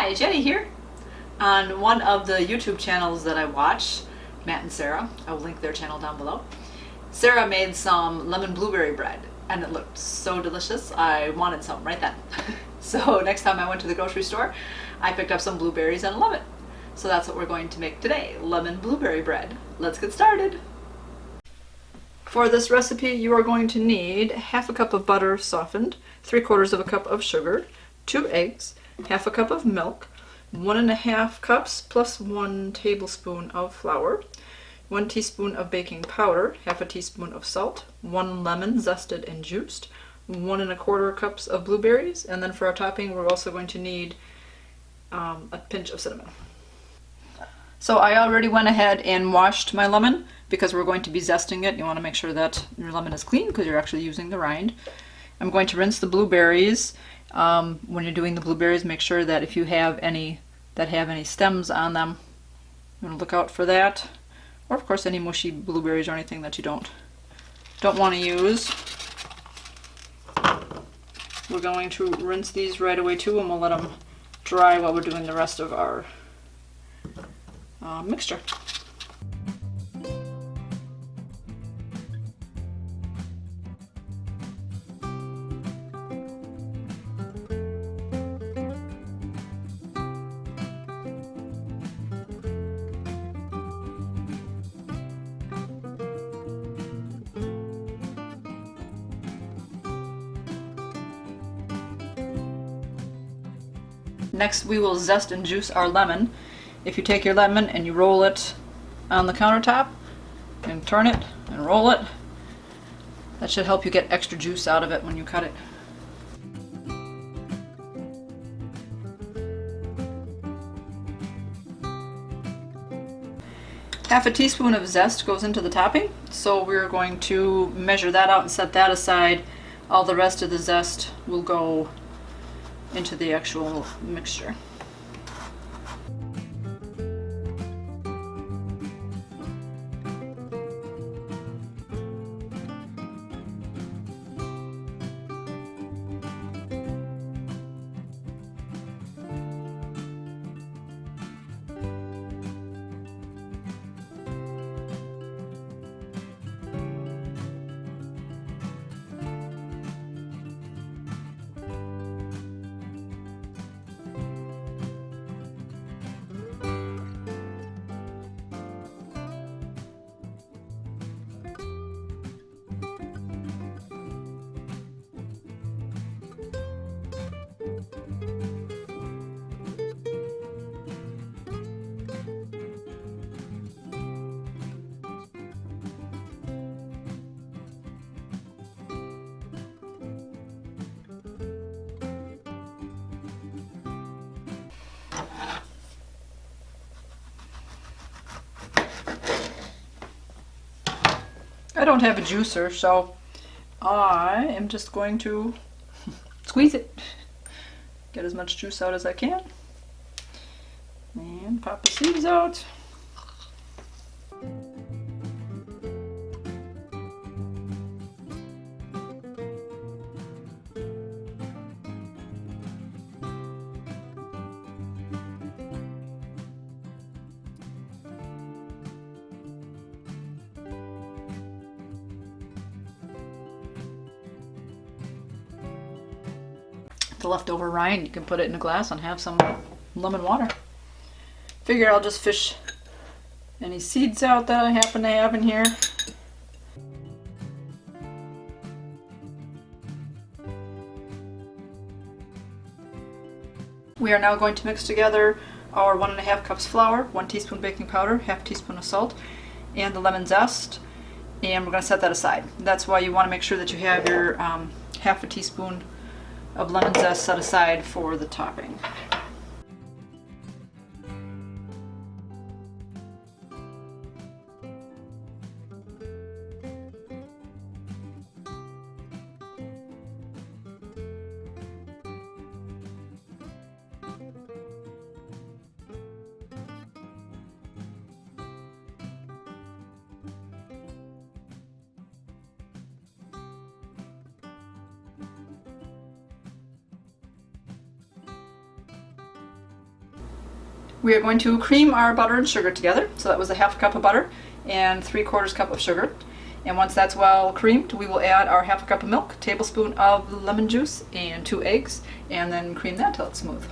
Hi, Jenny here. On one of the YouTube channels that I watch, Matt and Sarah, I will link their channel down below, Sara made some lemon blueberry bread and it looked so delicious I wanted some right then. So next time I went to the grocery store, I picked up some blueberries and a lemon. So that's what we're going to make today, lemon blueberry bread. Let's get started. For this recipe you are going to need half a cup of butter softened, 3/4 of a cup of sugar, 2 eggs, half a cup of milk, 1.5 cups plus 1 tablespoon of flour, 1 teaspoon of baking powder, half a teaspoon of salt, 1 lemon zested and juiced, 1 1/4 cups of blueberries, and then for our topping we're also going to need a pinch of cinnamon. So I already went ahead and washed my lemon because we're going to be zesting it. You want to make sure that your lemon is clean because you're actually using the rind. I'm going to rinse the blueberries. When you're doing the blueberries, make sure that if you have any that have any stems on them, you want to look out for that. Or of course any mushy blueberries or anything that you don't want to use. We're going to rinse these right away too, and we'll let them dry while we're doing the rest of our mixture. Next we will zest and juice our lemon. If you take your lemon and you roll it on the countertop and turn it and roll it, that should help you get extra juice out of it when you cut it. Half a teaspoon of zest goes into the topping, so we're going to measure that out and set that aside. All the rest of the zest will go into the actual mixture. I don't have a juicer, so I am just going to squeeze it, get as much juice out as I can, and pop the seeds out. The leftover rind, you can put it in a glass and have some lemon water. Figure I'll just fish any seeds out that I happen to have in here. We are now going to mix together our 1.5 cups flour, 1 teaspoon baking powder, half teaspoon of salt, and the lemon zest, and we're going to set that aside. That's why you want to make sure that you have your half a teaspoon of lemon zest set aside for the topping. We are going to cream our butter and sugar together. So that was a half cup of butter and 3/4 cup of sugar. And once that's well creamed, we will add our half a cup of milk, tablespoon of lemon juice, and 2 eggs, and then cream that till it's smooth.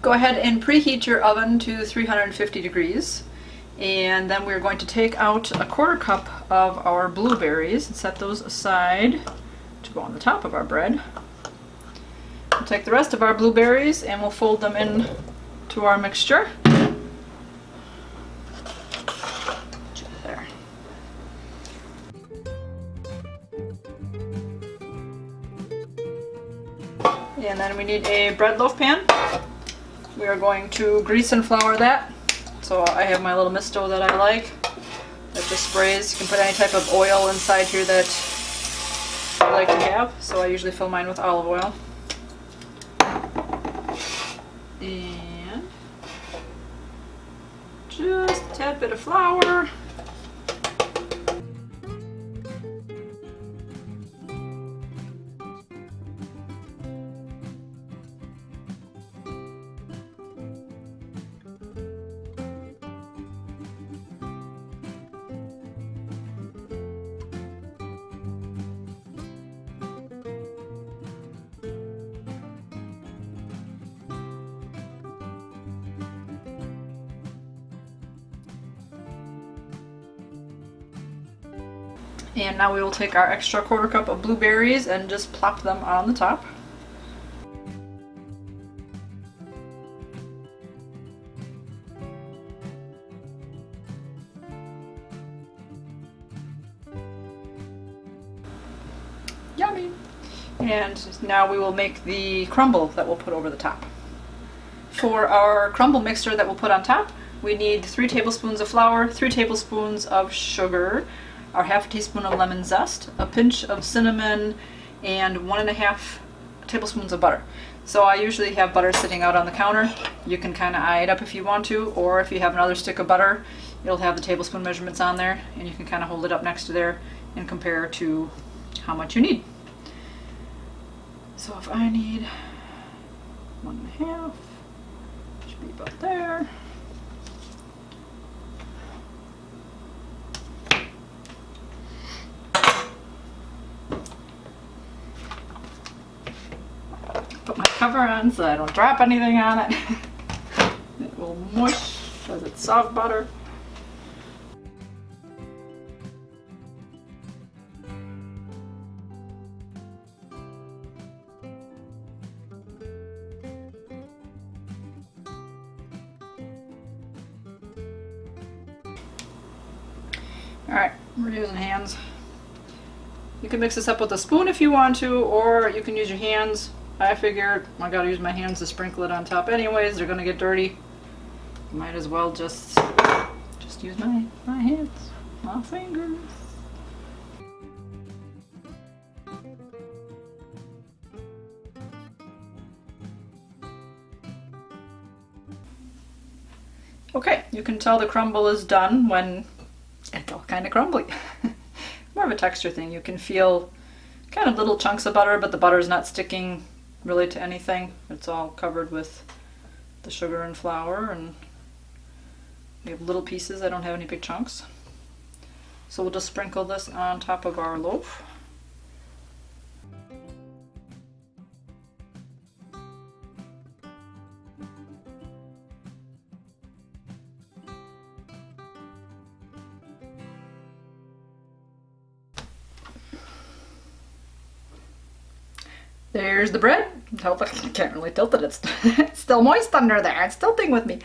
Go ahead and preheat your oven to 350 degrees. And then we're going to take out a 1/4 cup of our blueberries and set those aside to go on the top of our bread. We'll take the rest of our blueberries and we'll fold them in to our mixture. There. And then we need a bread loaf pan. We are going to grease and flour that. So I have my little misto that I like that just sprays. You can put any type of oil inside here that you like to have. So I usually fill mine with olive oil. And just a tad bit of flour. And now we will take our extra 1/4 cup of blueberries and just plop them on the top. Yummy! And now we will make the crumble that we'll put over the top. For our crumble mixture that we'll put on top, we need 3 tablespoons of flour, 3 tablespoons of sugar, our half a teaspoon of lemon zest, a pinch of cinnamon, and 1.5 tablespoons of butter. So I usually have butter sitting out on the counter. You can kind of eye it up if you want to, or if you have another stick of butter, it'll have the tablespoon measurements on there, and you can kind of hold it up next to there and compare to how much you need. So if I need 1.5, should be about there. Put my cover on so I don't drop anything on it. It will mush because it's soft butter. Alright, we're using hands. You can mix this up with a spoon if you want to, or you can use your hands. I figured I gotta use my hands to sprinkle it on top anyways, they're gonna get dirty. Might as well just use my hands, my fingers. Okay, you can tell the crumble is done when it's all kind of crumbly. More of a texture thing. You can feel kind of little chunks of butter, but the butter is not sticking really to anything. It's all covered with the sugar and flour, and we have little pieces. I don't have any big chunks. So we'll just sprinkle this on top of our loaf. There's the bread. I can't really tilt it. It's still moist under there. It's tilting with me.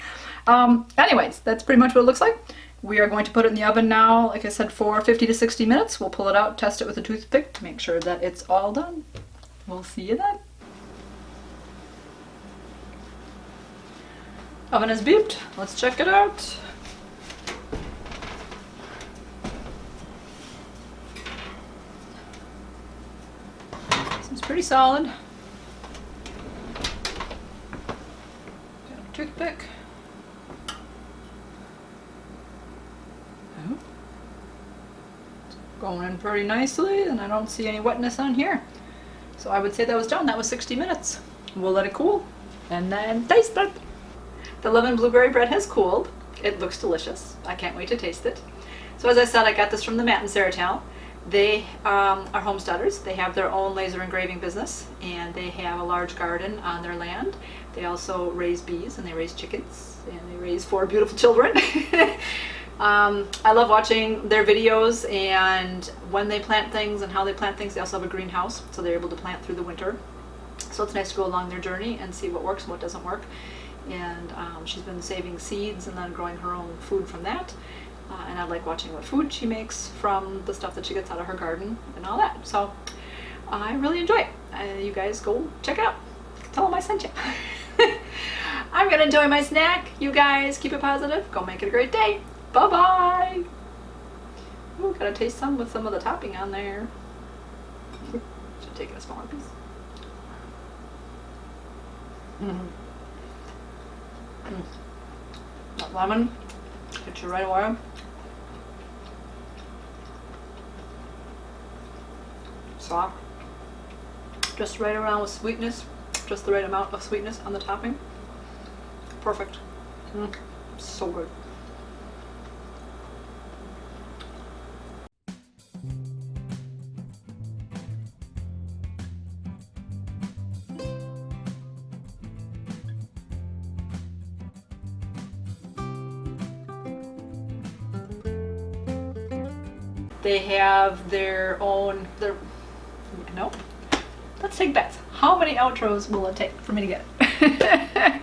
Anyways, that's pretty much what it looks like. We are going to put it in the oven now, like I said, for 50 to 60 minutes. We'll pull it out, test it with a toothpick to make sure that it's all done. We'll see you then. Oven is beeped. Let's check it out. Seems pretty solid. Got a toothpick. Oh. It's going in pretty nicely, and I don't see any wetness on here. So I would say that was done. That was 60 minutes. We'll let it cool and then taste it. The lemon blueberry bread has cooled. It looks delicious. I can't wait to taste it. So as I said, I got this from the Matt and Sara channel. They are homesteaders. They have their own laser engraving business, and they have a large garden on their land. They also raise bees, and they raise chickens, and they raise 4 beautiful children. I love watching their videos, and when they plant things and how they plant things. They also have a greenhouse, so they're able to plant through the winter. So it's nice to go along their journey and see what works and what doesn't work. And she's been saving seeds and then growing her own food from that. And I like watching what food she makes from the stuff that she gets out of her garden and all that. So I really enjoy it. You guys go check it out. Tell them I sent you. I'm going to enjoy my snack. You guys keep it positive. Go make it a great day. Bye-bye. Ooh, gotta taste some with some of the topping on there. Should take a smaller piece. That lemon hits you right away. Soft. Just right around with sweetness. Just the right amount of sweetness on the topping. Perfect. So good. They have their own, no, let's take bets. How many outros will it take for me to get it?